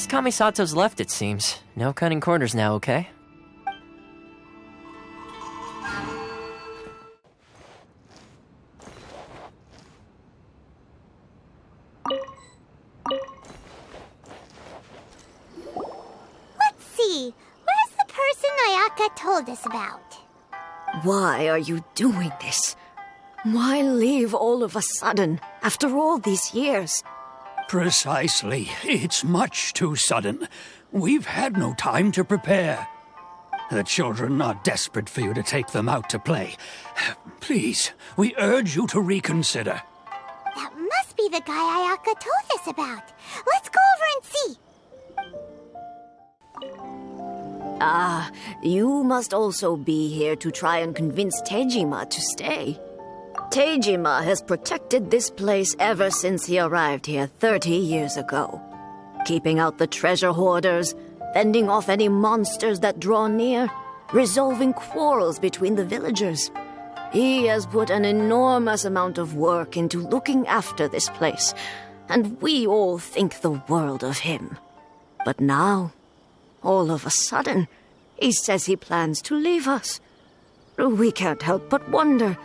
Miss Kamisato's left, it seems. No cutting corners now, okay? Let's see. Where's the person Ayaka told us about? Why are you doing this? Why leave all of a sudden, after all these years? Precisely. It's much too sudden. We've had no time to prepare. The children are desperate for you to take them out to play. Please, we urge you to reconsider. That must be the guy Ayaka told us about. Let's go over and see. You must also be here to try and convince Tejima to stay. Tejima has protected this place ever since he arrived here 30 years ago. Keeping out the treasure hoarders, fending off any monsters that draw near, resolving quarrels between the villagers. He has put an enormous amount of work into looking after this place, and we all think the world of him. But now, all of a sudden, he says he plans to leave us. We can't help but wonder,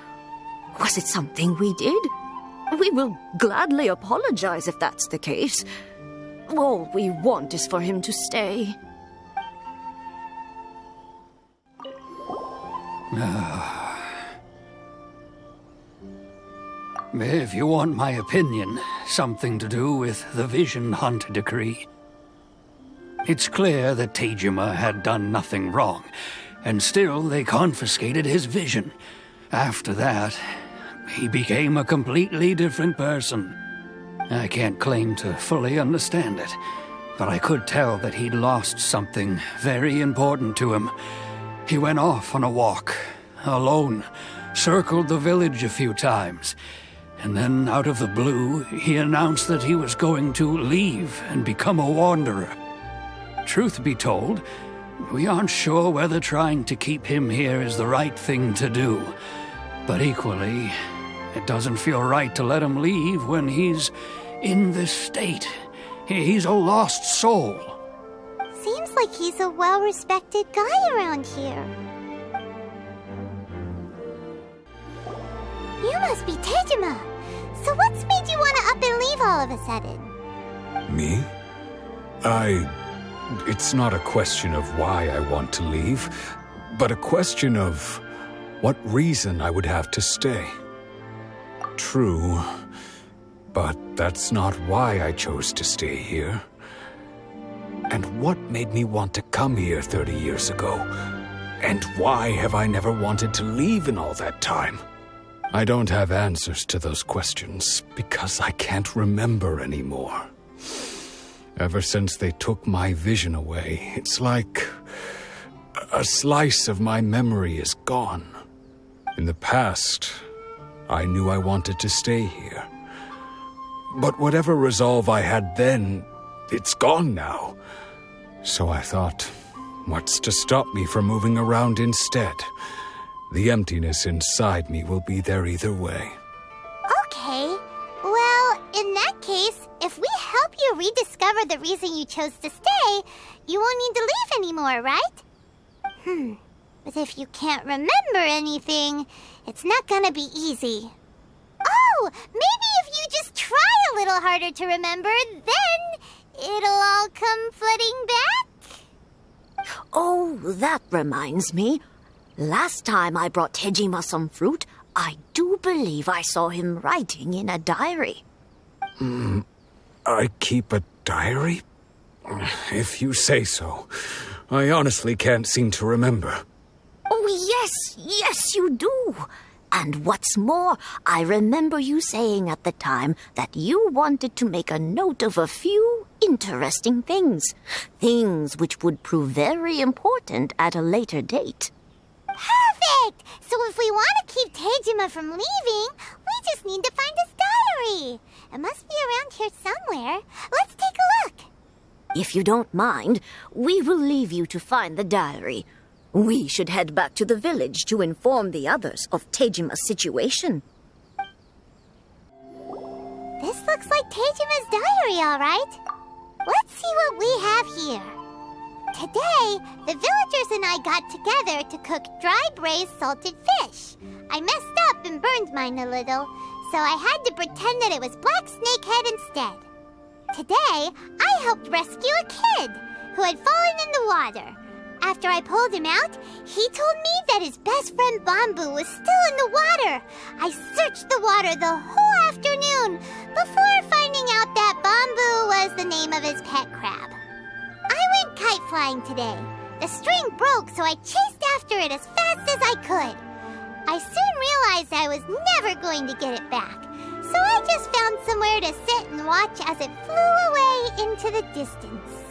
was it something we did? We will gladly apologize if that's the case. All we want is for him to stay. If you want my opinion, something to do with the Vision Hunt decree. It's clear that Tejima had done nothing wrong, and still they confiscated his vision. After that, he became a completely different person. I can't claim to fully understand it, but I could tell that he'd lost something very important to him. He went off on a walk, alone, circled the village a few times, and then out of the blue, he announced that he was going to leave and become a wanderer. Truth be told, we aren't sure whether trying to keep him here is the right thing to do, but equally, it doesn't feel right to let him leave when he's in this state. He's a lost soul. Seems like he's a well-respected guy around here. You must be Tejima. So what's made you want to up and leave all of a sudden? Me? It's not a question of why I want to leave, but a question of what reason I would have to stay. True, but that's not why I chose to stay here. And what made me want to come here 30 years ago? And why have I never wanted to leave in all that time? I don't have answers to those questions because I can't remember anymore. Ever since they took my vision away, it's like a slice of my memory is gone. In the past, I knew I wanted to stay here. But whatever resolve I had then, it's gone now. So I thought, what's to stop me from moving around instead? The emptiness inside me will be there either way. Okay. Well, in that case, if we help you rediscover the reason you chose to stay, you won't need to leave anymore, right? But if you can't remember anything, it's not gonna be easy. Oh, maybe if you just try a little harder to remember, then it'll all come flooding back? Oh, that reminds me. Last time I brought Tejima some fruit, I do believe I saw him writing in a diary. I keep a diary? If you say so. I honestly can't seem to remember. Oh, yes, you do. And what's more, I remember you saying at the time that you wanted to make a note of a few interesting things. Things which would prove very important at a later date. Perfect! So if we want to keep Tejima from leaving, we just need to find his diary. It must be around here somewhere. Let's take a look. If you don't mind, we will leave you to find the diary. We should head back to the village to inform the others of Tejima's situation. This looks like Tejima's diary, all right. Let's see what we have here. Today, the villagers and I got together to cook dry braised salted fish. I messed up and burned mine a little, so I had to pretend that it was black snakehead instead. Today, I helped rescue a kid who had fallen in the water. After I pulled him out, he told me that his best friend Bamboo was still in the water. I searched the water the whole afternoon before finding out that Bamboo was the name of his pet crab. I went kite flying today. The string broke, so I chased after it as fast as I could. I soon realized I was never going to get it back, so I just found somewhere to sit and watch as it flew away into the distance.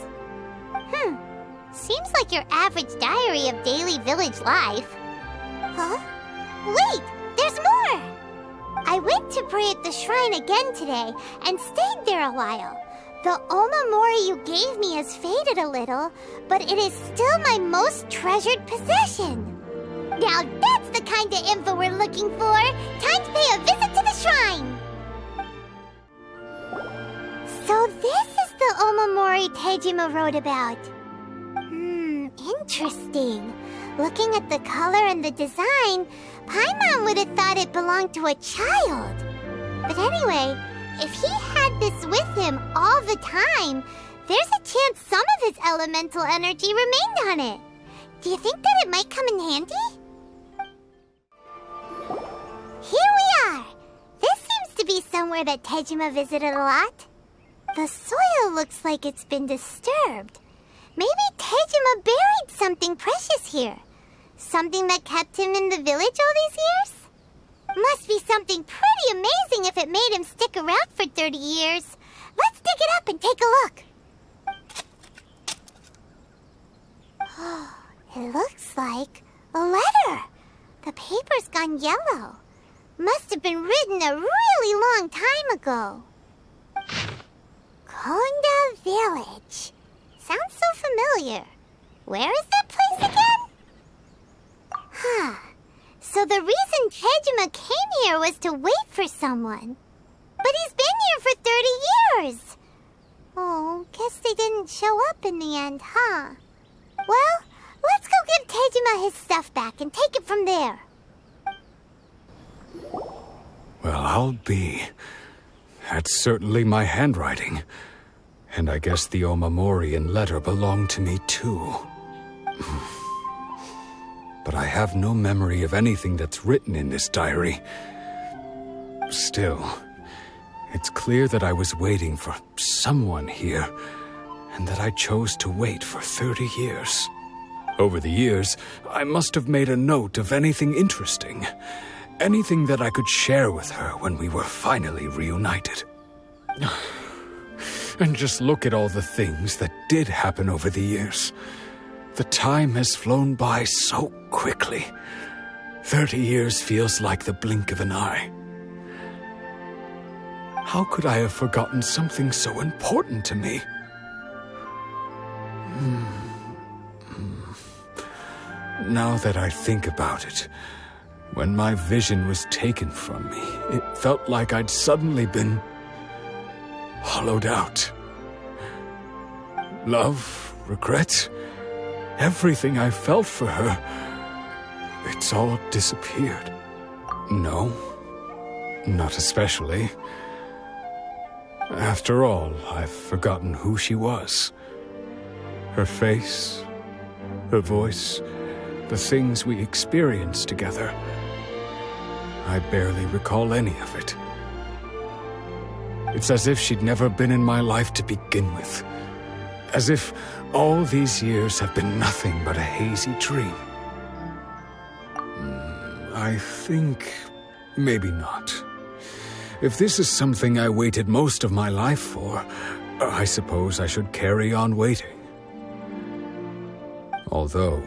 Seems like your average diary of daily village life. Huh? Wait, there's more! I went to pray at the shrine again today and stayed there a while. The Omamori you gave me has faded a little, but it is still my most treasured possession. Now that's the kind of info we're looking for. Time to pay a visit to the shrine. So this is the Omamori Tejima wrote about. Interesting. Looking at the color and the design, Paimon would have thought it belonged to a child. But anyway, if he had this with him all the time, there's a chance some of his elemental energy remained on it. Do you think that it might come in handy? Here we are! This seems to be somewhere that Tejima visited a lot. The soil looks like it's been disturbed. Maybe Tejima buried something precious here. Something that kept him in the village all these years? Must be something pretty amazing if it made him stick around for 30 years. Let's dig it up and take a look. It looks like a letter. The paper's gone yellow. Must have been written a really long time ago. Konda Village. Sounds so familiar. Where is that place again? So the reason Tejima came here was to wait for someone. But he's been here for 30 years. Oh, guess they didn't show up in the end, huh? Well, let's go give Tejima his stuff back and take it from there. Well, I'll be. That's certainly my handwriting. And I guess the Omamorian letter belonged to me too. But I have no memory of anything that's written in this diary. Still, it's clear that I was waiting for someone here, and that I chose to wait for 30 years. Over the years, I must have made a note of anything interesting. Anything that I could share with her when we were finally reunited. And just look at all the things that did happen over the years. The time has flown by so quickly. 30 years feels like the blink of an eye. How could I have forgotten something so important to me? Now that I think about it, when my vision was taken from me, it felt like I'd suddenly been hollowed out. Love, regret, everything I felt for her, it's all disappeared. No, not especially. After all, I've forgotten who she was. Her face, her voice, the things we experienced together. I barely recall any of it. It's as if she'd never been in my life to begin with. As if all these years have been nothing but a hazy dream. I think maybe not. If this is something I waited most of my life for, I suppose I should carry on waiting. Although,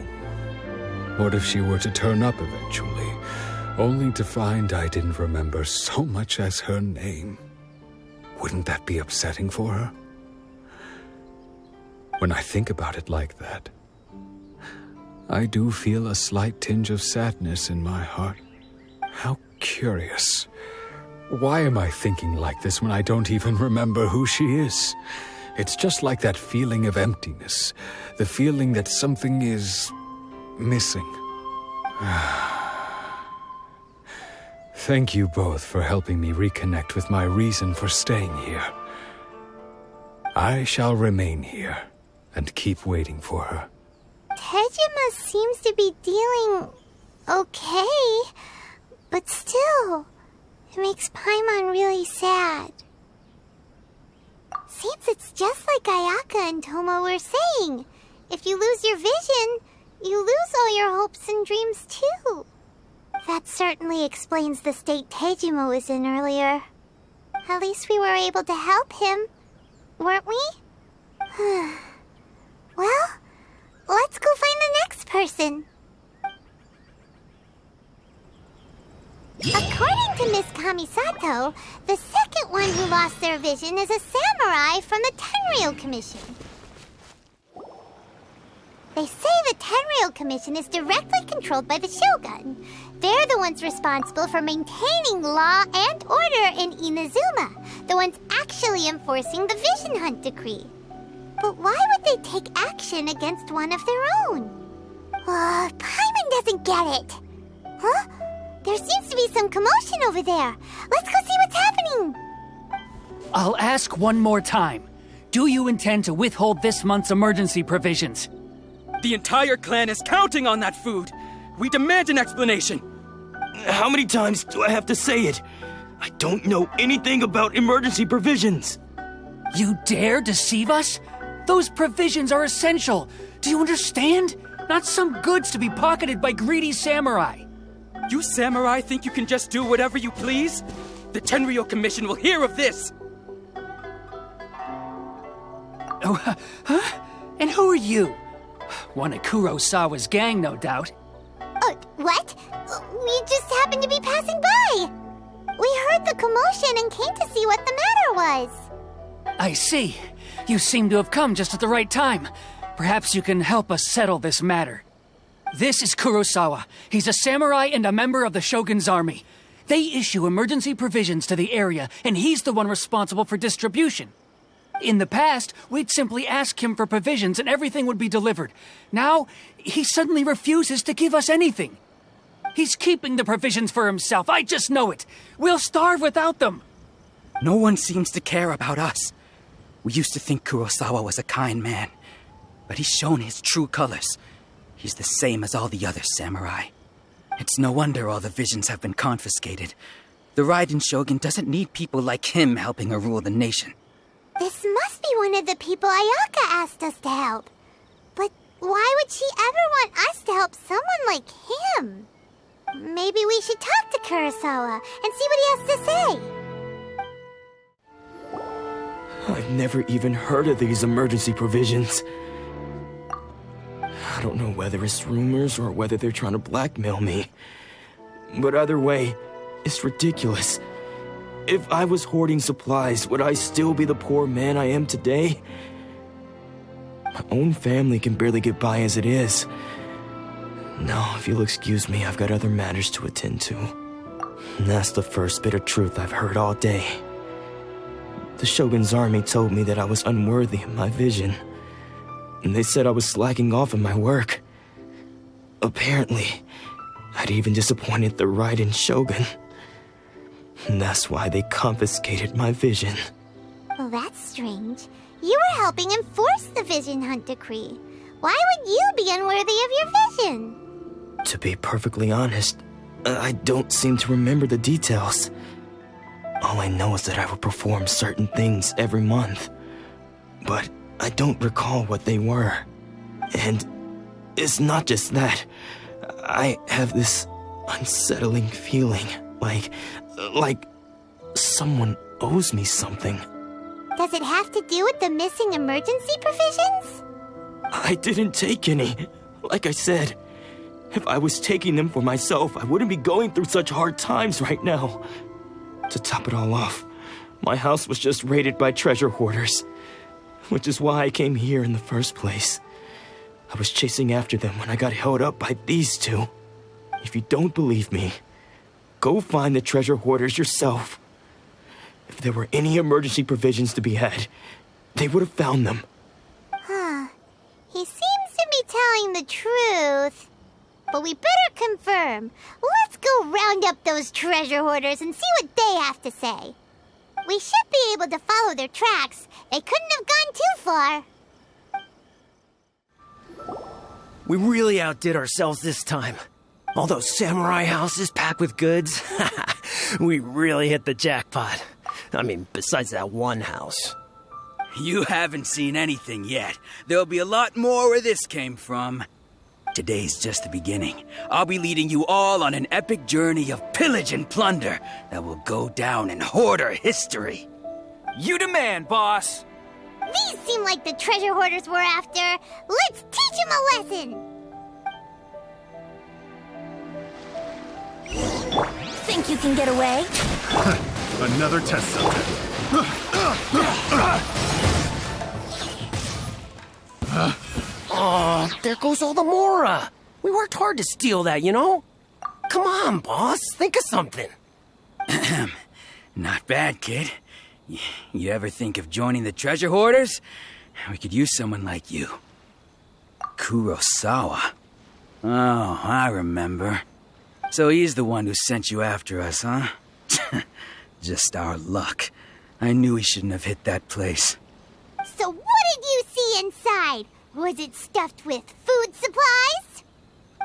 what if she were to turn up eventually, only to find I didn't remember so much as her name? Wouldn't that be upsetting for her? When I think about it like that, I do feel a slight tinge of sadness in my heart. How curious. Why am I thinking like this when I don't even remember who she is? It's just like that feeling of emptiness. The feeling that something is missing. Thank you both for helping me reconnect with my reason for staying here. I shall remain here and keep waiting for her. Tejima seems to be dealing okay, but still, it makes Paimon really sad. Seems it's just like Ayaka and Tomo were saying. If you lose your vision, you lose all your hopes and dreams too. That certainly explains the state Tejima was in earlier. At least we were able to help him, weren't we? Well, let's go find the next person. According to Miss Kamisato, the second one who lost their vision is a samurai from the Tenryou Commission. They say the Tenryou Commission is directly controlled by the Shogun. They're the ones responsible for maintaining law and order in Inazuma, the ones actually enforcing the Vision Hunt decree. But why would they take action against one of their own? Paimon doesn't get it. Huh? There seems to be some commotion over there. Let's go see what's happening. I'll ask one more time. Do you intend to withhold this month's emergency provisions? The entire clan is counting on that food. We demand an explanation. How many times do I have to say it? I don't know anything about emergency provisions. You dare deceive us? Those provisions are essential. Do you understand? Not some goods to be pocketed by greedy samurai. You samurai think you can just do whatever you please? The Tenryou Commission will hear of this! Oh, huh? And who are you? One of Kurosawa's gang, no doubt. What? We just happened to be passing by. We heard the commotion and came to see what the matter was. I see. You seem to have come just at the right time. Perhaps you can help us settle this matter. This is Kurosawa. He's a samurai and a member of the Shogun's army. They issue emergency provisions to the area, and he's the one responsible for distribution. In the past, we'd simply ask him for provisions and everything would be delivered. Now, he suddenly refuses to give us anything. He's keeping the provisions for himself. I just know it. We'll starve without them. No one seems to care about us. We used to think Kurosawa was a kind man, but he's shown his true colors. He's the same as all the other samurai. It's no wonder all the visions have been confiscated. The Raiden Shogun doesn't need people like him helping her rule the nation. This must be one of the people Ayaka asked us to help. But why would she ever want us to help someone like him? Maybe we should talk to Kurosawa and see what he has to say. I've never even heard of these emergency provisions. I don't know whether it's rumors or whether they're trying to blackmail me. But either way, it's ridiculous. If I was hoarding supplies, would I still be the poor man I am today? My own family can barely get by as it is. Now, if you'll excuse me, I've got other matters to attend to. And that's the first bit of truth I've heard all day. The Shogun's army told me that I was unworthy of my vision. And they said I was slacking off in my work. Apparently, I'd even disappointed the Raiden Shogun. And that's why they confiscated my vision. Well, that's strange. You were helping enforce the Vision Hunt decree. Why would you be unworthy of your vision? To be perfectly honest, I don't seem to remember the details. All I know is that I would perform certain things every month. But I don't recall what they were. And it's not just that. I have this unsettling feeling, like someone owes me something. Does it have to do with the missing emergency provisions? I didn't take any. Like I said, if I was taking them for myself, I wouldn't be going through such hard times right now. To top it all off, my house was just raided by treasure hoarders, which is why I came here in the first place. I was chasing after them when I got held up by these two. If you don't believe me, go find the treasure hoarders yourself. If there were any emergency provisions to be had, they would have found them. Huh. He seems to be telling the truth. But we better confirm. Let's go round up those treasure hoarders and see what they have to say. We should be able to follow their tracks. They couldn't have gone too far. We really outdid ourselves this time. All those samurai houses packed with goods. We really hit the jackpot. I mean, besides that one house. You haven't seen anything yet. There'll be a lot more where this came from. Today's just the beginning. I'll be leading you all on an epic journey of pillage and plunder that will go down in hoarder history. You demand, boss! These seem like the treasure hoarders we're after. Let's teach them a lesson! Think you can get away? Another test subject. Oh, there goes all the Mora. We worked hard to steal that, you know? Come on, boss. Think of something. Not bad, kid. You ever think of joining the treasure hoarders? We could use someone like you. Kurosawa. Oh, I remember. So he's the one who sent you after us, huh? Just our luck. I knew he shouldn't have hit that place. So what did you see inside? Was it stuffed with food supplies?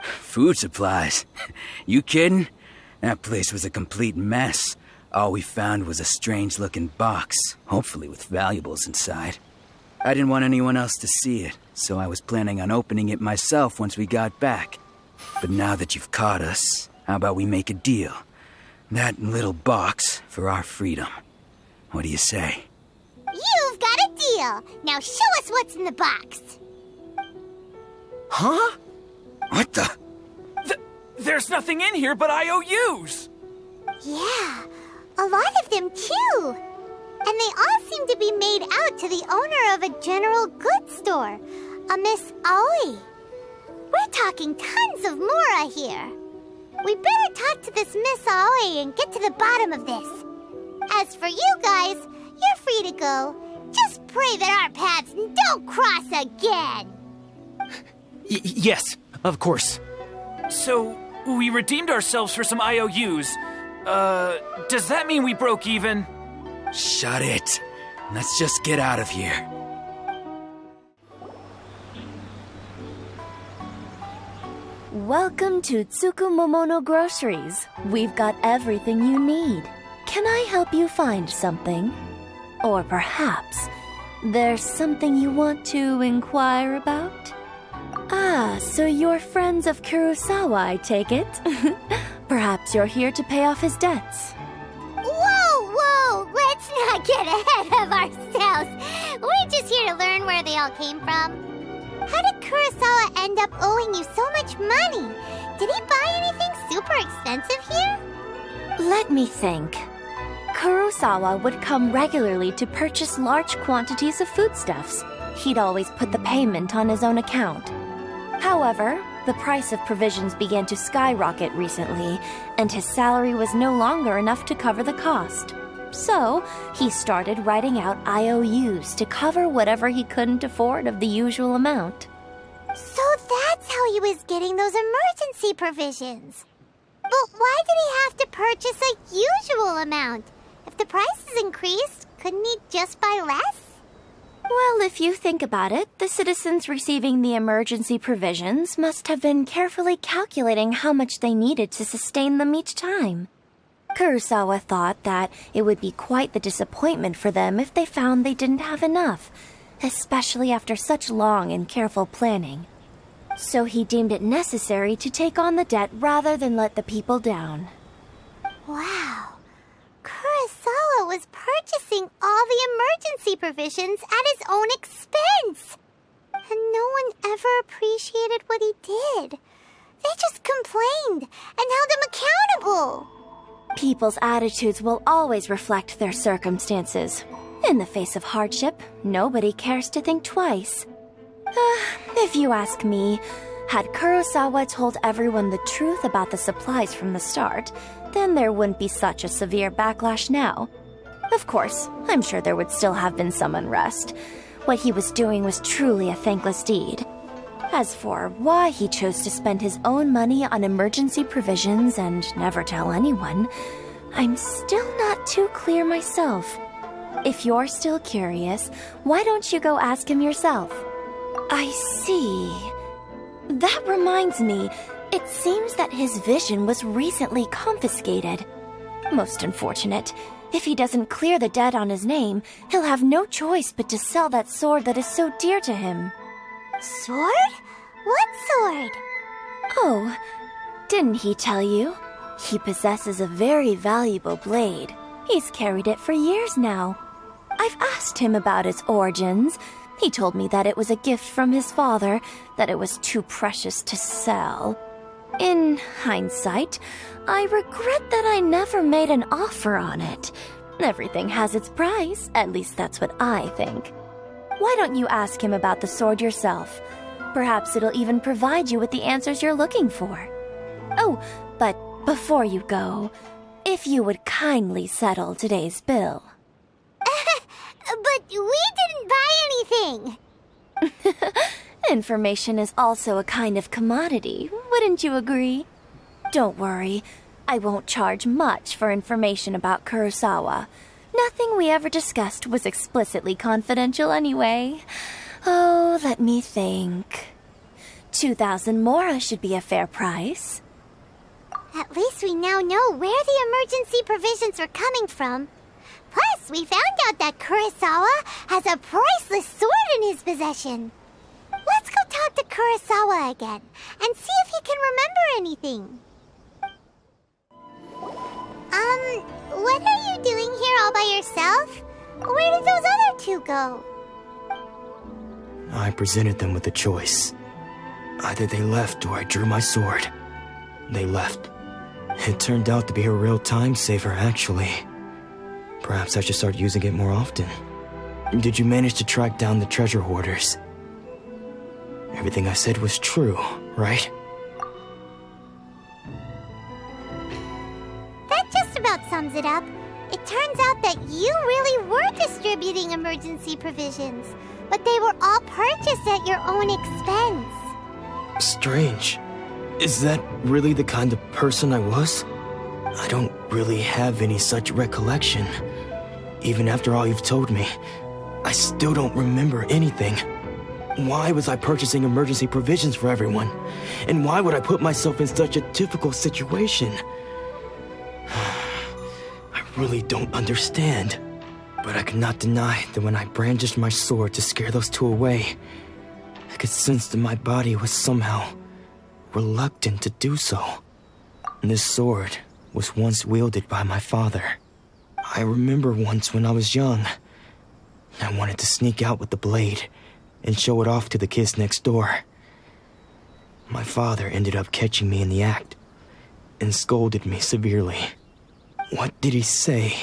Food supplies? You kidding? That place was a complete mess. All we found was a strange-looking box, hopefully with valuables inside. I didn't want anyone else to see it, so I was planning on opening it myself once we got back. But now that you've caught us, how about we make a deal? That little box for our freedom. What do you say? You've got a deal. Now show us what's in the box. Huh? What the? There's nothing in here but IOUs! Yeah, a lot of them too. And they all seem to be made out to the owner of a general goods store, a Miss Aoi. We're talking tons of Mora here. We better talk to this Miss Aoi and get to the bottom of this. As for you guys, you're free to go. Just pray that our paths don't cross again. Yes, of course. So, we redeemed ourselves for some IOUs. Does that mean we broke even? Shut it. Let's just get out of here. Welcome to Tsukumomono Groceries. We've got everything you need. Can I help you find something? Or perhaps there's something you want to inquire about? Ah, so you're friends of Kurosawa, I take it? Perhaps you're here to pay off his debts. Whoa! Let's not get ahead of ourselves. We're just here to learn where they all came from. How did Kurosawa end up owing you so much money? Did he buy anything super expensive here? Let me think. Kurosawa would come regularly to purchase large quantities of foodstuffs. He'd always put the payment on his own account. However, the price of provisions began to skyrocket recently, and his salary was no longer enough to cover the cost. So, he started writing out IOUs to cover whatever he couldn't afford of the usual amount. So that's how he was getting those emergency provisions. But why did he have to purchase a usual amount? If the prices increased, couldn't he just buy less? Well, if you think about it, the citizens receiving the emergency provisions must have been carefully calculating how much they needed to sustain them each time. Kurosawa thought that it would be quite the disappointment for them if they found they didn't have enough, especially after such long and careful planning. So he deemed it necessary to take on the debt rather than let the people down. Wow. Kurosawa was purchasing all the emergency provisions at his own expense. And no one ever appreciated what he did. They just complained and held him accountable. People's attitudes will always reflect their circumstances. In the face of hardship, nobody cares to think twice. If you ask me, had Kurosawa told everyone the truth about the supplies from the start, then there wouldn't be such a severe backlash now. Of course, I'm sure there would still have been some unrest. What he was doing was truly a thankless deed. As for why he chose to spend his own money on emergency provisions and never tell anyone, I'm still not too clear myself. If you're still curious, why don't you go ask him yourself? I see. That reminds me, it seems that his vision was recently confiscated. Most unfortunate. If he doesn't clear the debt on his name, he'll have no choice but to sell that sword that is so dear to him. Sword? What sword? Oh, didn't he tell you? He possesses a very valuable blade. He's carried it for years now. I've asked him about its origins. He told me that it was a gift from his father, that it was too precious to sell. In hindsight, I regret that I never made an offer on it. Everything has its price, at least that's what I think. Why don't you ask him about the sword yourself? Perhaps it'll even provide you with the answers you're looking for. Oh, but before you go, if you would kindly settle today's bill. But we didn't buy anything! Information is also a kind of commodity, wouldn't you agree? Don't worry, I won't charge much for information about Kurosawa. Nothing we ever discussed was explicitly confidential anyway. Oh, let me think. 2,000 mora should be a fair price. At least we now know where the emergency provisions were coming from. Plus, we found out that Kurosawa has a priceless sword in his possession. Let's go talk to Kurosawa again and see if he can remember anything. What are you doing here all by yourself? Where did those other two go? I presented them with a choice. Either they left or I drew my sword. They left. It turned out to be a real time saver, actually. Perhaps I should start using it more often. Did you manage to track down the treasure hoarders? Everything I said was true, right? That just about sums it up. It turns out that you really were distributing emergency provisions, but they were all purchased at your own expense. Strange. Is that really the kind of person I was? I don't really have any such recollection. Even after all you've told me, I still don't remember anything. Why was I purchasing emergency provisions for everyone? And why would I put myself in such a difficult situation? I really don't understand. But I cannot deny that when I brandished my sword to scare those two away, I could sense that my body was somehow reluctant to do so. This sword was once wielded by my father. I remember once when I was young, I wanted to sneak out with the blade and show it off to the kids next door. My father ended up catching me in the act and scolded me severely. What did he say?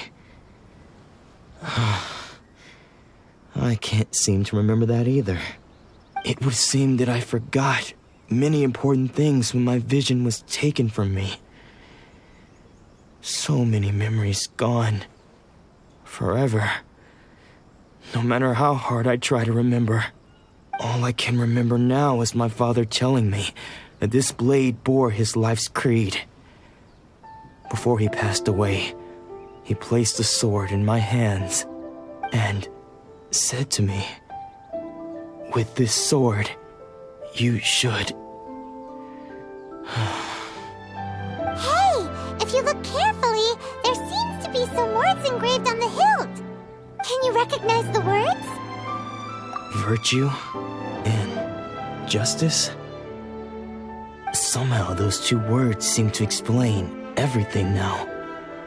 I can't seem to remember that either. It would seem that I forgot many important things when my vision was taken from me. So many memories gone. Forever. No matter how hard I try to remember, all I can remember now is my father telling me that this blade bore his life's creed. Before he passed away, he placed the sword in my hands and said to me, "With this sword, you should..." Hey, if you look carefully, there seems to be some words engraved on the hilt. Can you recognize the words? Virtue and justice? Somehow those two words seem to explain everything now.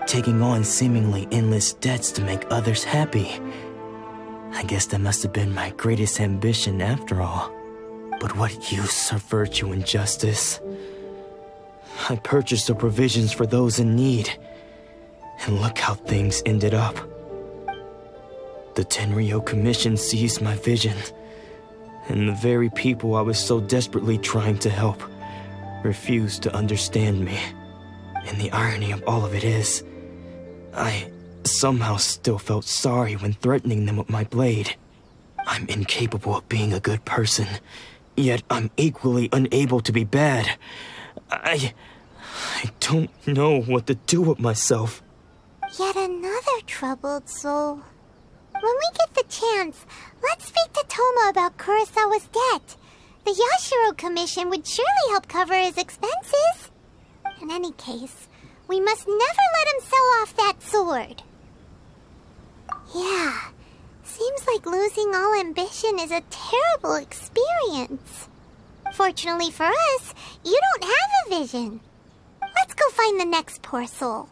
Taking on seemingly endless debts to make others happy. I guess that must have been my greatest ambition after all. But what use are virtue and justice? I purchased the provisions for those in need. And look how things ended up. The Tenryo Commission seized my vision. And the very people I was so desperately trying to help refused to understand me. And the irony of all of it is, I somehow still felt sorry when threatening them with my blade. I'm incapable of being a good person, yet I'm equally unable to be bad. I don't know what to do with myself. Yet another troubled soul. When we get the chance, let's speak to Toma about Kurosawa's debt. The Yashiro Commission would surely help cover his expenses. In any case, we must never let him sell off that sword. Yeah, seems like losing all ambition is a terrible experience. Fortunately for us, you don't have a vision. Let's go find the next poor soul.